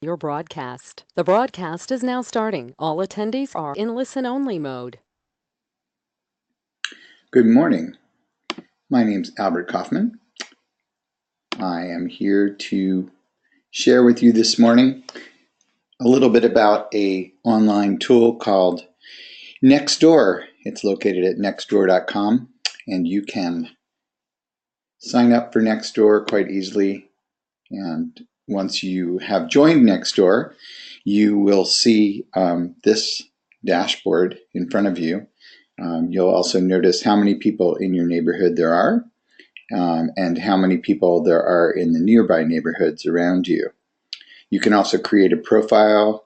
Your broadcast. The broadcast is now starting. All attendees are in listen-only mode. Good morning. My name's Albert Kaufman. I am here to share with you this morning a little bit about an online tool called Nextdoor. It's located at nextdoor.com, and you can sign up for Nextdoor quite easily. And once you have joined Nextdoor, you will see this dashboard in front of you. You'll also notice how many people in your neighborhood there are, and how many people there are in the nearby neighborhoods around you. You can also create a profile,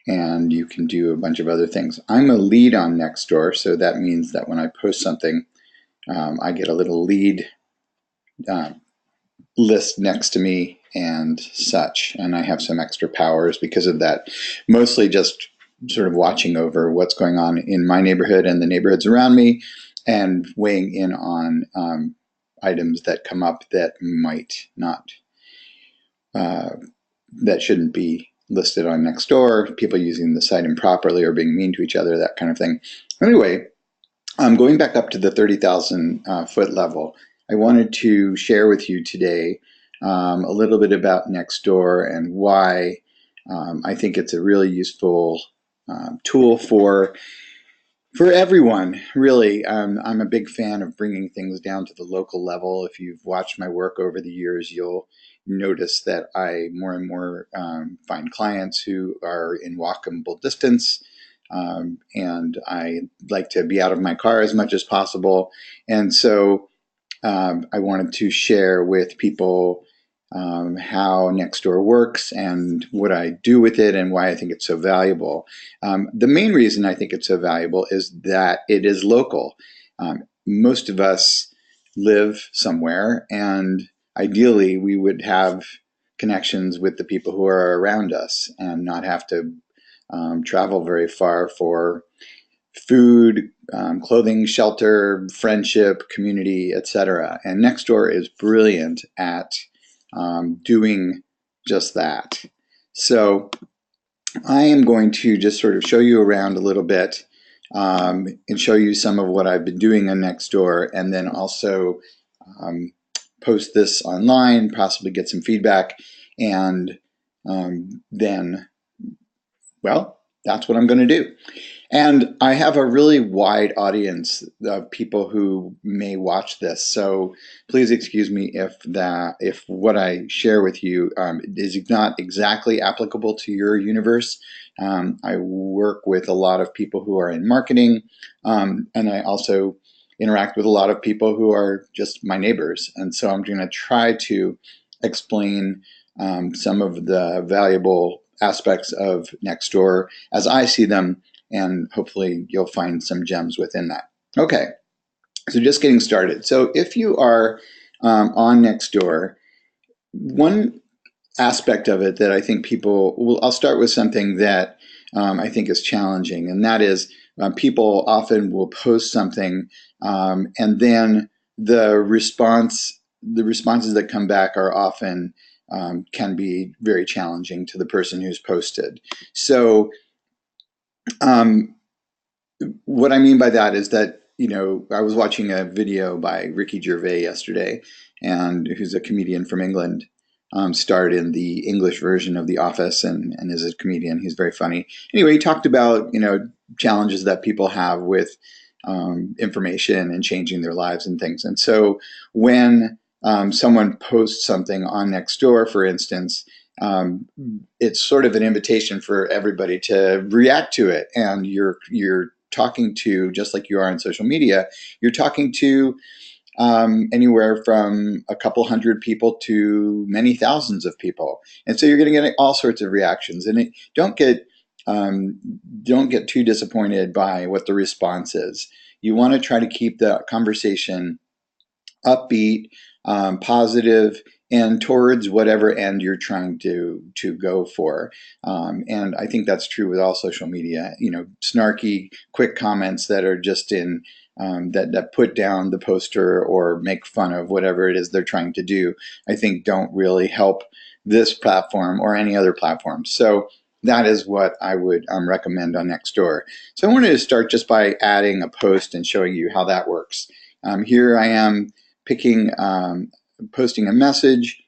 and you can do a bunch of other things. I'm a lead on Nextdoor, so that means that when I post something, I get a little lead list next to me and such, and I have some extra powers because of that. Mostly just sort of watching over what's going on in my neighborhood and the neighborhoods around me, and weighing in on items that come up that might not, that shouldn't be listed on Nextdoor, people using the site improperly or being mean to each other, that kind of thing. Anyway, going back up to the 30,000 foot level, I wanted to share with you today a little bit about Nextdoor and why I think it's a really useful tool for everyone, really. I'm a big fan of bringing things down to the local level. If you've watched my work over the years, you'll notice that I more and more find clients who are in walkable distance, and I like to be out of my car as much as possible. And so I wanted to share with people how Nextdoor works and what I do with it and why I think it's so valuable. The main reason I think it's so valuable is that it is local. Most of us live somewhere, and ideally we would have connections with the people who are around us and not have to travel very far for food, clothing, shelter, friendship, community, etc. And Nextdoor is brilliant at doing just that. So I am going to just sort of show you around a little bit, and show you some of what I've been doing on Nextdoor, and then also post this online, possibly get some feedback, and then, well, that's what I'm going to do. And I have a really wide audience of people who may watch this, so please excuse me if what I share with you is not exactly applicable to your universe. I work with a lot of people who are in marketing, and I also interact with a lot of people who are just my neighbors. And so I'm going to try to explain some of the valuable aspects of Nextdoor as I see them, and hopefully you'll find some gems within that. Okay, so just getting started. So if you are on Nextdoor, one aspect of it that I think people will, I'll start with something that I think is challenging, and that is people often will post something, and then the responses that come back are often can be very challenging to the person who's posted. So what I mean by that is that, I was watching a video by Ricky Gervais yesterday, and who's a comedian from England, starred in the English version of The Office, and is a comedian. He's very funny. Anyway, he talked about, challenges that people have with information and changing their lives and things. And so when someone posts something on Nextdoor, for instance, it's sort of an invitation for everybody to react to it, and you're talking to, just like you are on social media, you're talking to anywhere from a couple hundred people to many thousands of people, and so you're going to get all sorts of reactions. And don't get too disappointed by what the response is. You want to try to keep the conversation upbeat, positive, and towards whatever end you're trying to go for. And I think that's true with all social media. Snarky, quick comments that are just in that put down the poster or make fun of whatever it is they're trying to do, I think don't really help this platform or any other platform. So that is what I would recommend on Nextdoor. So I wanted to start just by adding a post and showing you how that works. Here I am picking, posting a message.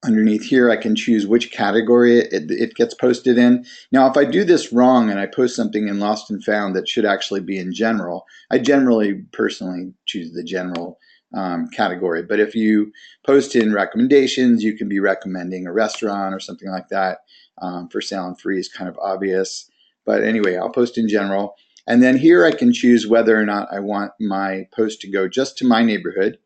Underneath here, I can choose which category it gets posted in. Now, if I do this wrong and I post something in Lost and Found that should actually be in general, I generally personally choose the general category. But if you post in recommendations, you can be recommending a restaurant or something like that. For sale and free is kind of obvious. But anyway, I'll post in general. And then here I can choose whether or not I want my post to go just to my neighborhood.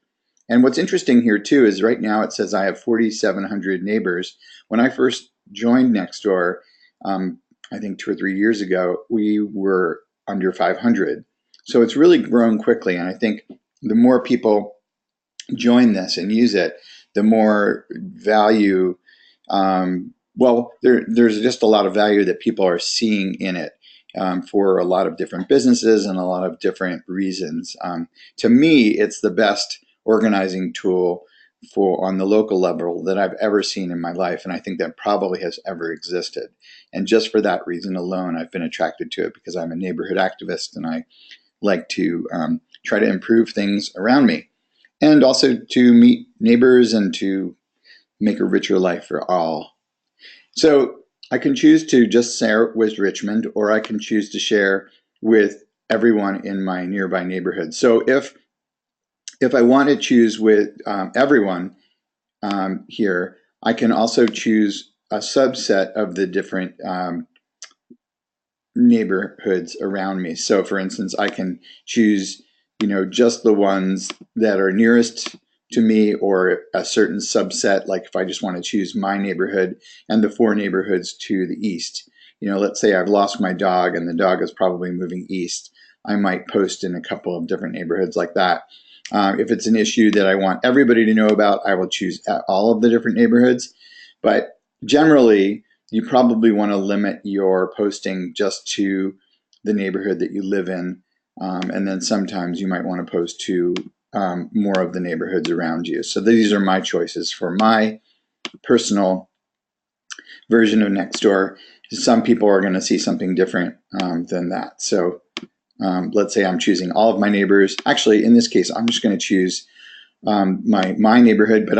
And what's interesting here too is right now it says I have 4,700 neighbors. When I first joined Nextdoor, I think 2 or 3 years ago, we were under 500. So it's really grown quickly. And I think the more people join this and use it, the more value, there's just a lot of value that people are seeing in it. For a lot of different businesses and a lot of different reasons. To me, it's the best organizing tool for on the local level that I've ever seen in my life, and I think that probably has ever existed. And just for that reason alone, I've been attracted to it because I'm a neighborhood activist and I like to try to improve things around me, and also to meet neighbors and to make a richer life for all. So I can choose to just share with Richmond, or I can choose to share with everyone in my nearby neighborhood. So if I want to choose with everyone here, I can also choose a subset of the different neighborhoods around me. So for instance, I can choose, just the ones that are nearest to me, or a certain subset, like if I just want to choose my neighborhood and the 4 neighborhoods to the east. Let's say I've lost my dog and the dog is probably moving east. I might post in a couple of different neighborhoods like that. If it's an issue that I want everybody to know about, I will choose all of the different neighborhoods. But generally, you probably want to limit your posting just to the neighborhood that you live in. And then sometimes you might want to post to more of the neighborhoods around you. So these are my choices for my personal version of Nextdoor. Some people are going to see something different than that. So let's say I'm choosing all of my neighbors. Actually, in this case, I'm just going to choose my neighborhood, but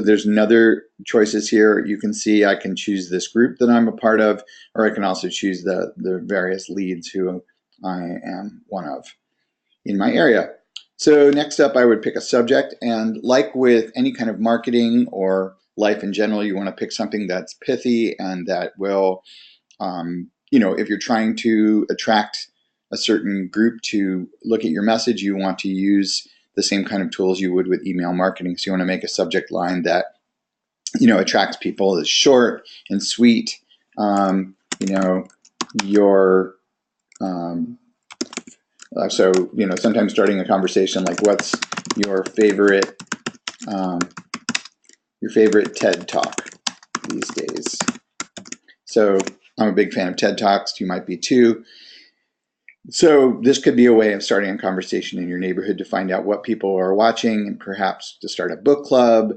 there's another choices here. You can see I can choose this group that I'm a part of, or I can also choose the various leads who I am one of in my area. So next up, I would pick a subject, and like with any kind of marketing or life in general, you want to pick something that's pithy and that will, if you're trying to attract a certain group to look at your message, you want to use the same kind of tools you would with email marketing. So you want to make a subject line that, attracts people, is short and sweet. Your sometimes starting a conversation like, what's your favorite TED talk these days? So I'm a big fan of TED Talks. You might be too. So this could be a way of starting a conversation in your neighborhood to find out what people are watching, and perhaps to start a book club.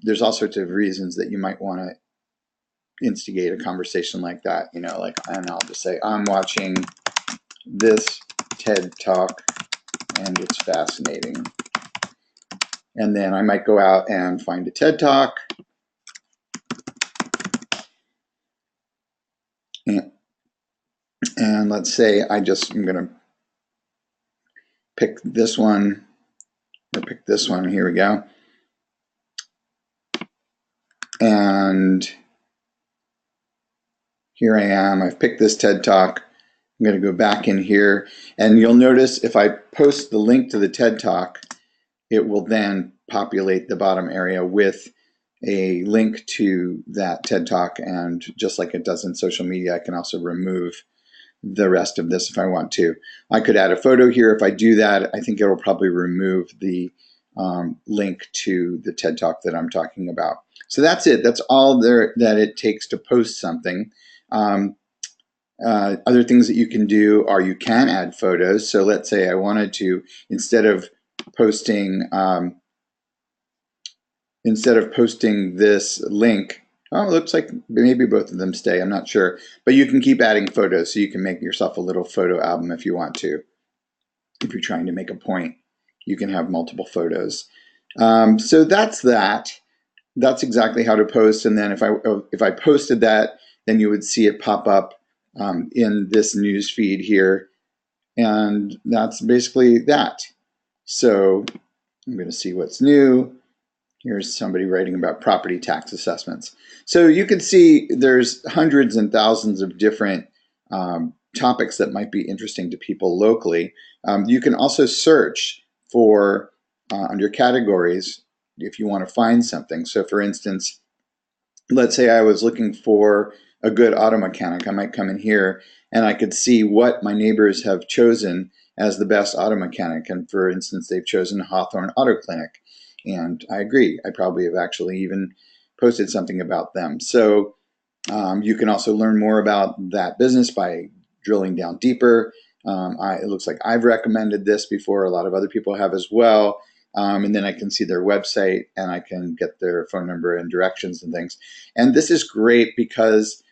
There's all sorts of reasons that you might want to instigate a conversation like that, and I'll just say, I'm watching this TED Talk and it's fascinating. And then I might go out and find a TED Talk. And let's say I'm going to pick this one, or pick this one. Here we go. And here I am. I've picked this TED Talk. I'm going to go back in here. And you'll notice if I post the link to the TED Talk, it will then populate the bottom area with a link to that TED Talk. And just like it does in social media, I can also remove the rest of this if I want to. I could add a photo here. If I do that, I think it will probably remove the link to the TED Talk that I'm talking about. So that's it. That's all there that it takes to post something. Other things that you can do are you can add photos. So let's say I wanted to, instead of posting instead of posting this link, oh, it looks like maybe both of them stay. I'm not sure. But you can keep adding photos, so you can make yourself a little photo album if you want to. If you're trying to make a point, you can have multiple photos. So that's that. That's exactly how to post. And then if I posted that, then you would see it pop up in this news feed here. And that's basically that. So I'm going to see what's new. Here's somebody writing about property tax assessments. So you can see there's hundreds and thousands of different topics that might be interesting to people locally. You can also search for under categories if you want to find something. So for instance, let's say I was looking for a good auto mechanic. I might come in here and I could see what my neighbors have chosen as the best auto mechanic. And for instance, they've chosen Hawthorne Auto Clinic. And I agree. I probably have actually even posted something about them. So you can also learn more about that business by drilling down deeper. It looks like I've recommended this before. A lot of other people have as well. And then I can see their website and I can get their phone number and directions and things. And this is great because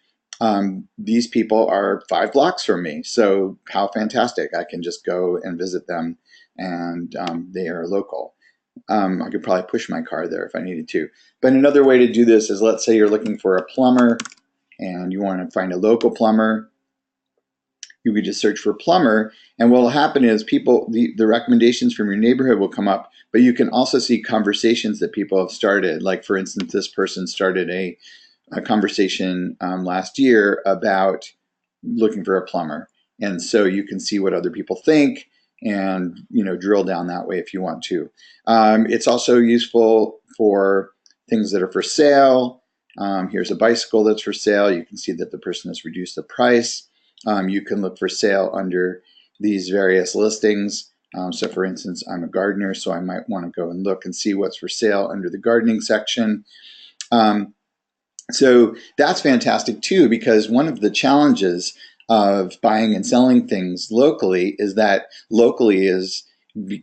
these people are 5 blocks from me. So how fantastic. I can just go and visit them, and they are local. I could probably push my car there if I needed to. But another way to do this is, let's say you're looking for a plumber and you want to find a local plumber. You could just search for plumber, and what will happen is the recommendations from your neighborhood will come up, but you can also see conversations that people have started. Like for instance, this person started a conversation last year about looking for a plumber, and so you can see what other people think and drill down that way if you want to. It's also useful for things that are for sale. Here's a bicycle that's for sale. You can see that the person has reduced the price. You can look for sale under these various listings. So for instance, I'm a gardener, so I might want to go and look and see what's for sale under the gardening section. So that's fantastic too, because one of the challenges of buying and selling things locally is that locally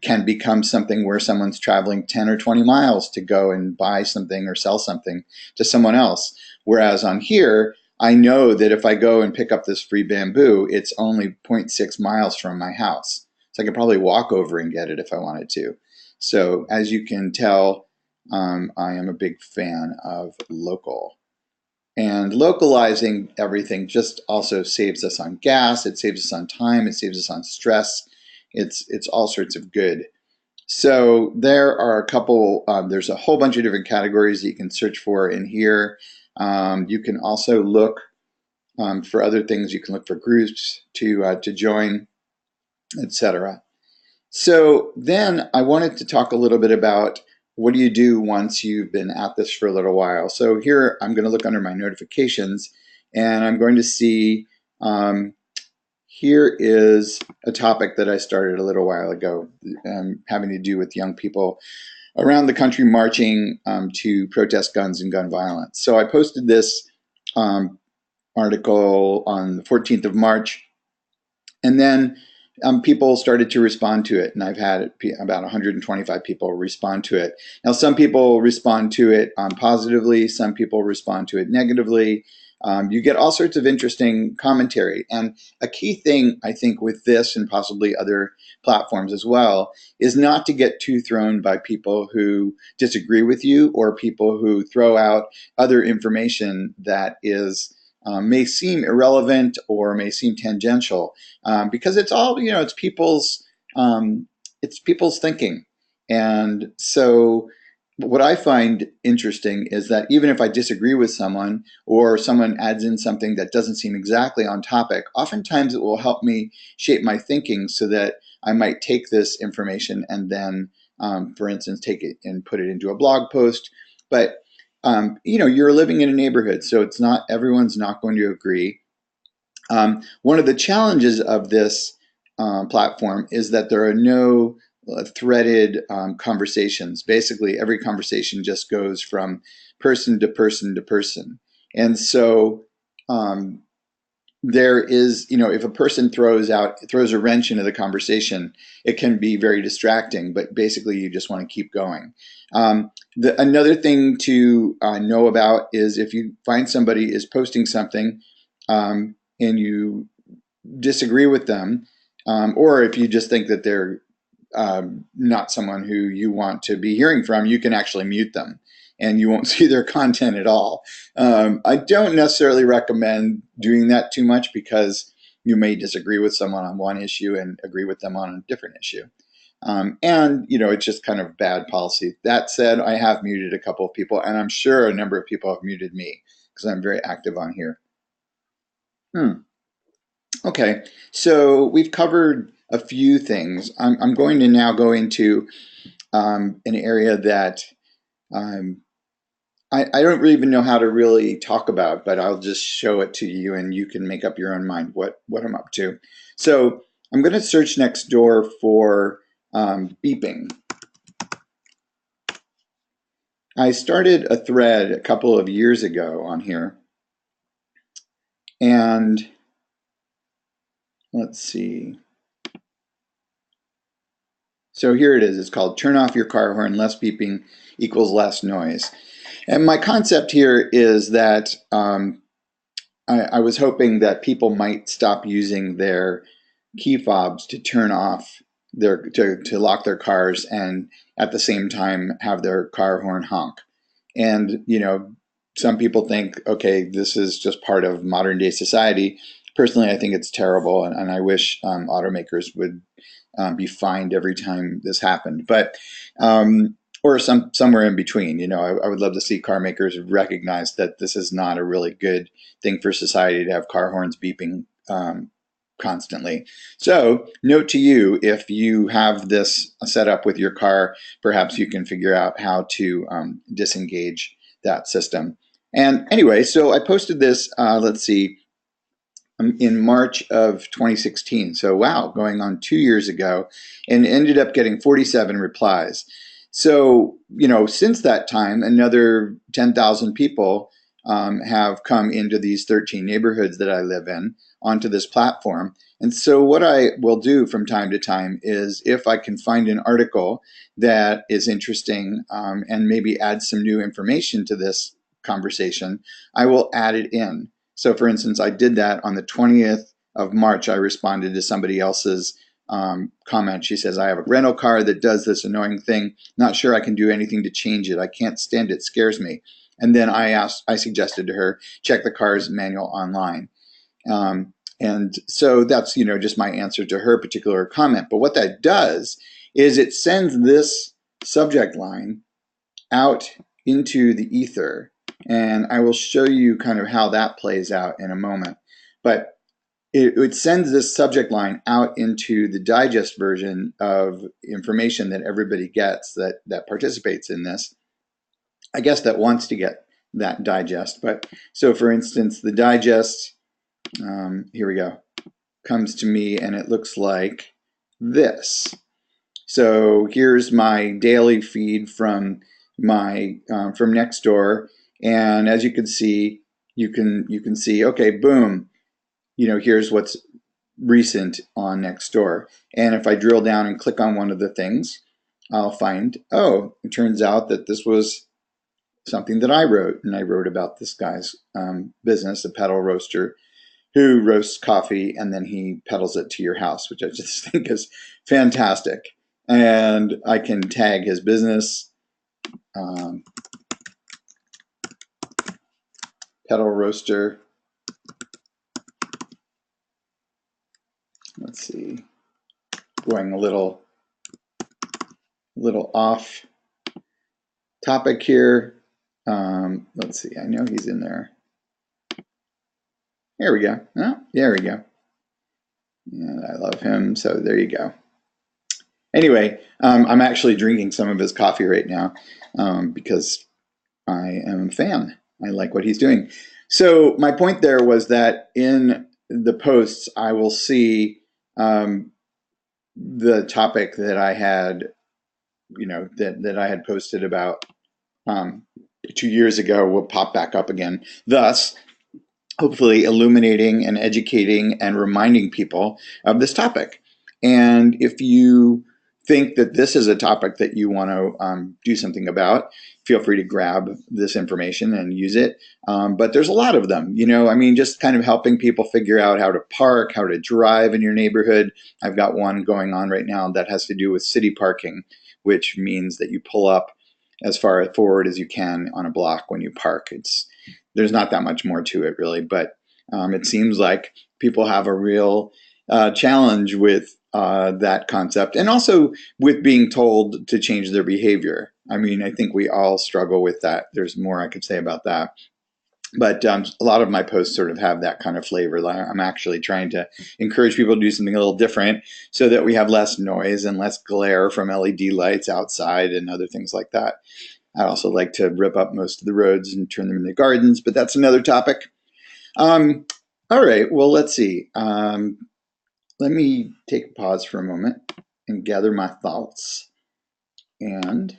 can become something where someone's traveling 10 or 20 miles to go and buy something or sell something to someone else. Whereas on here, I know that if I go and pick up this free bamboo, it's only 0.6 miles from my house. So I could probably walk over and get it if I wanted to. So as you can tell, I am a big fan of local. And localizing everything just also saves us on gas, it saves us on time, it saves us on stress. It's all sorts of good. So there are there's a whole bunch of different categories that you can search for in here. You can also look for other things. You can look for groups to join, etc. So then I wanted to talk a little bit about what do you do once you've been at this for a little while. So here I'm going to look under my notifications, and I'm going to see here is a topic that I started a little while ago, having to do with young people around the country marching to protest guns and gun violence. So I posted this article on the 14th of March, and then people started to respond to it, and I've had about 125 people respond to it. Now, some people respond to it positively, some people respond to it negatively. You get all sorts of interesting commentary. And a key thing, I think, with this and possibly other platforms as well, is not to get too thrown by people who disagree with you or people who throw out other information that is may seem irrelevant or may seem tangential, because it's all, it's people's thinking. And so what I find interesting is that even if I disagree with someone or someone adds in something that doesn't seem exactly on topic, oftentimes it will help me shape my thinking so that I might take this information and then, for instance, take it and put it into a blog post. But you're living in a neighborhood, so everyone's not going to agree. One of the challenges of this platform is that there are no threaded conversations. Basically, every conversation just goes from person to person to person. And so there is, if a person throws a wrench into the conversation, it can be very distracting, but basically you just want to keep going. Another thing to know about is if you find somebody is posting something and you disagree with them, or if you just think that they're not someone who you want to be hearing from, you can actually mute them and you won't see their content at all. I don't necessarily recommend doing that too much because you may disagree with someone on one issue and agree with them on a different issue. And it's just kind of bad policy. That said, I have muted a couple of people, and I'm sure a number of people have muted me because I'm very active on here. Okay, so we've covered a few things. I'm going to now go into an area that I don't really even know how to really talk about, but I'll just show it to you and you can make up your own mind what I'm up to. So I'm going to search next door for beeping. I started a thread a couple of years ago on here, and let's see. So here it is. It's called Turn Off Your Car Horn, Less Beeping Equals Less Noise. And my concept here is that I was hoping that people might stop using their key fobs to turn off to lock their cars and at the same time have their car horn honk. And, some people think, okay, this is just part of modern day society. Personally, I think it's terrible, and I wish automakers would be fined every time this happened. But or somewhere in between. I would love to see car makers recognize that this is not a really good thing for society to have car horns beeping constantly. So, note to you, if you have this set up with your car, perhaps you can figure out how to disengage that system. And anyway, so I posted this, let's see, in March of 2016. So, wow, going on 2 years ago, and ended up getting 47 replies. So, since that time, another 10,000 people have come into these 13 neighborhoods that I live in onto this platform. And so, what I will do from time to time is if I can find an article that is interesting and maybe add some new information to this conversation, I will add it in. So, for instance, I did that on the 20th of March. I responded to somebody else's comment. She says, I have a rental car that does this annoying thing. Not sure I can do anything to change it. I can't stand it. Scares me. And then I suggested to her, check the car's manual online. And so that's, just my answer to her particular comment. But what that does is it sends this subject line out into the ether. And I will show you kind of how that plays out in a moment. But it sends this subject line out into the digest version of information that everybody gets that participates in this. I guess that wants to get that digest. But so, for instance, the digest, here we go, comes to me and it looks like this. So here's my daily feed from my from Nextdoor, and as you can see, you can see, okay, boom, here's what's recent on Nextdoor. And if I drill down and click on one of the things, I'll find, oh, it turns out that this was something that I wrote, and I wrote about this guy's business, a pedal roaster, who roasts coffee and then he pedals it to your house, which I just think is fantastic. And I can tag his business, pedal roaster. Let's see, going a little off topic here. Let's see, I know he's in there. There we go. Oh, there we go. And I love him, so there you go. Anyway, I'm actually drinking some of his coffee right now because I am a fan. I like what he's doing. So my point there was that in the posts, I will see the topic that I had, that I had posted about 2 years ago will pop back up again. Thus, hopefully illuminating and educating and reminding people of this topic. And if you think that this is a topic that you want to do something about, feel free to grab this information and use it. But there's a lot of them, I mean, just kind of helping people figure out how to park, how to drive in your neighborhood. I've got one going on right now that has to do with city parking, which means that you pull up as far forward as you can on a block when you park. There's not that much more to it, really, but it seems like people have a real challenge with that concept, and also with being told to change their behavior. I mean, I think we all struggle with that. There's more I could say about that. But a lot of my posts sort of have that kind of flavor. I'm actually trying to encourage people to do something a little different so that we have less noise and less glare from LED lights outside and other things like that. I also like to rip up most of the roads and turn them into gardens, but that's another topic. All right, well, let's see. Let me take a pause for a moment and gather my thoughts. And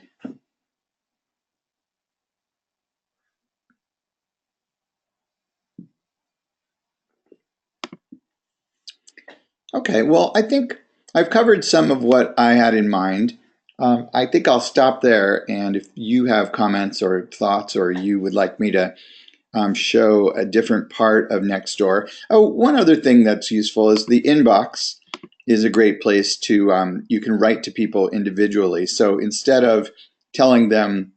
okay, well, I think I've covered some of what I had in mind. I think I'll stop there. And if you have comments or thoughts, or you would like me to show a different part of Nextdoor. Oh, one other thing that's useful is the inbox is a great place to, you can write to people individually. So instead of telling them,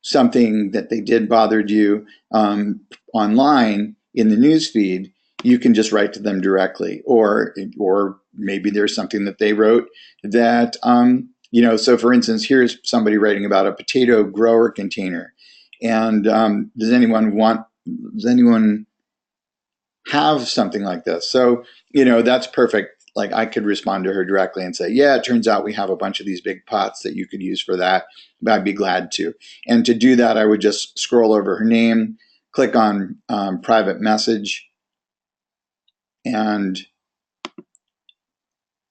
something that they did bothered you online in the news feed, you can just write to them directly, or maybe there's something that they wrote that So for instance, here's somebody writing about a potato grower container, and does anyone have something like this? So that's perfect. Like, I could respond to her directly and say, yeah, it turns out we have a bunch of these big pots that you could use for that, but I'd be glad to. And to do that, I would just scroll over her name, click on private message, and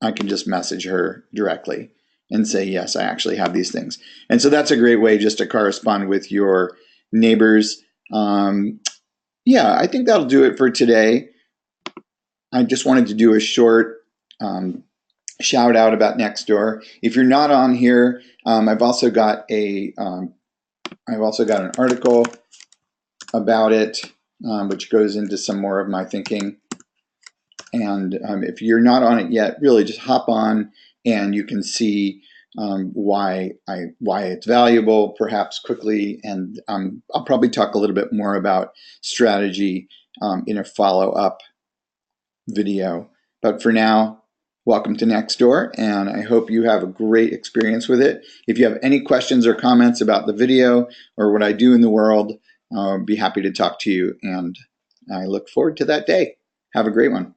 I can just message her directly and say, yes, I actually have these things. And so that's a great way just to correspond with your neighbors. Yeah, I think that'll do it for today. I just wanted to do a short shout out about Nextdoor. If you're not on here, I've also got an article about it, which goes into some more of my thinking. And if you're not on it yet, really just hop on, and you can see why it's valuable, perhaps quickly. And I'll probably talk a little bit more about strategy in a follow-up video. But for now, welcome to Nextdoor, and I hope you have a great experience with it. If you have any questions or comments about the video or what I do in the world, I'll be happy to talk to you, and I look forward to that day. Have a great one.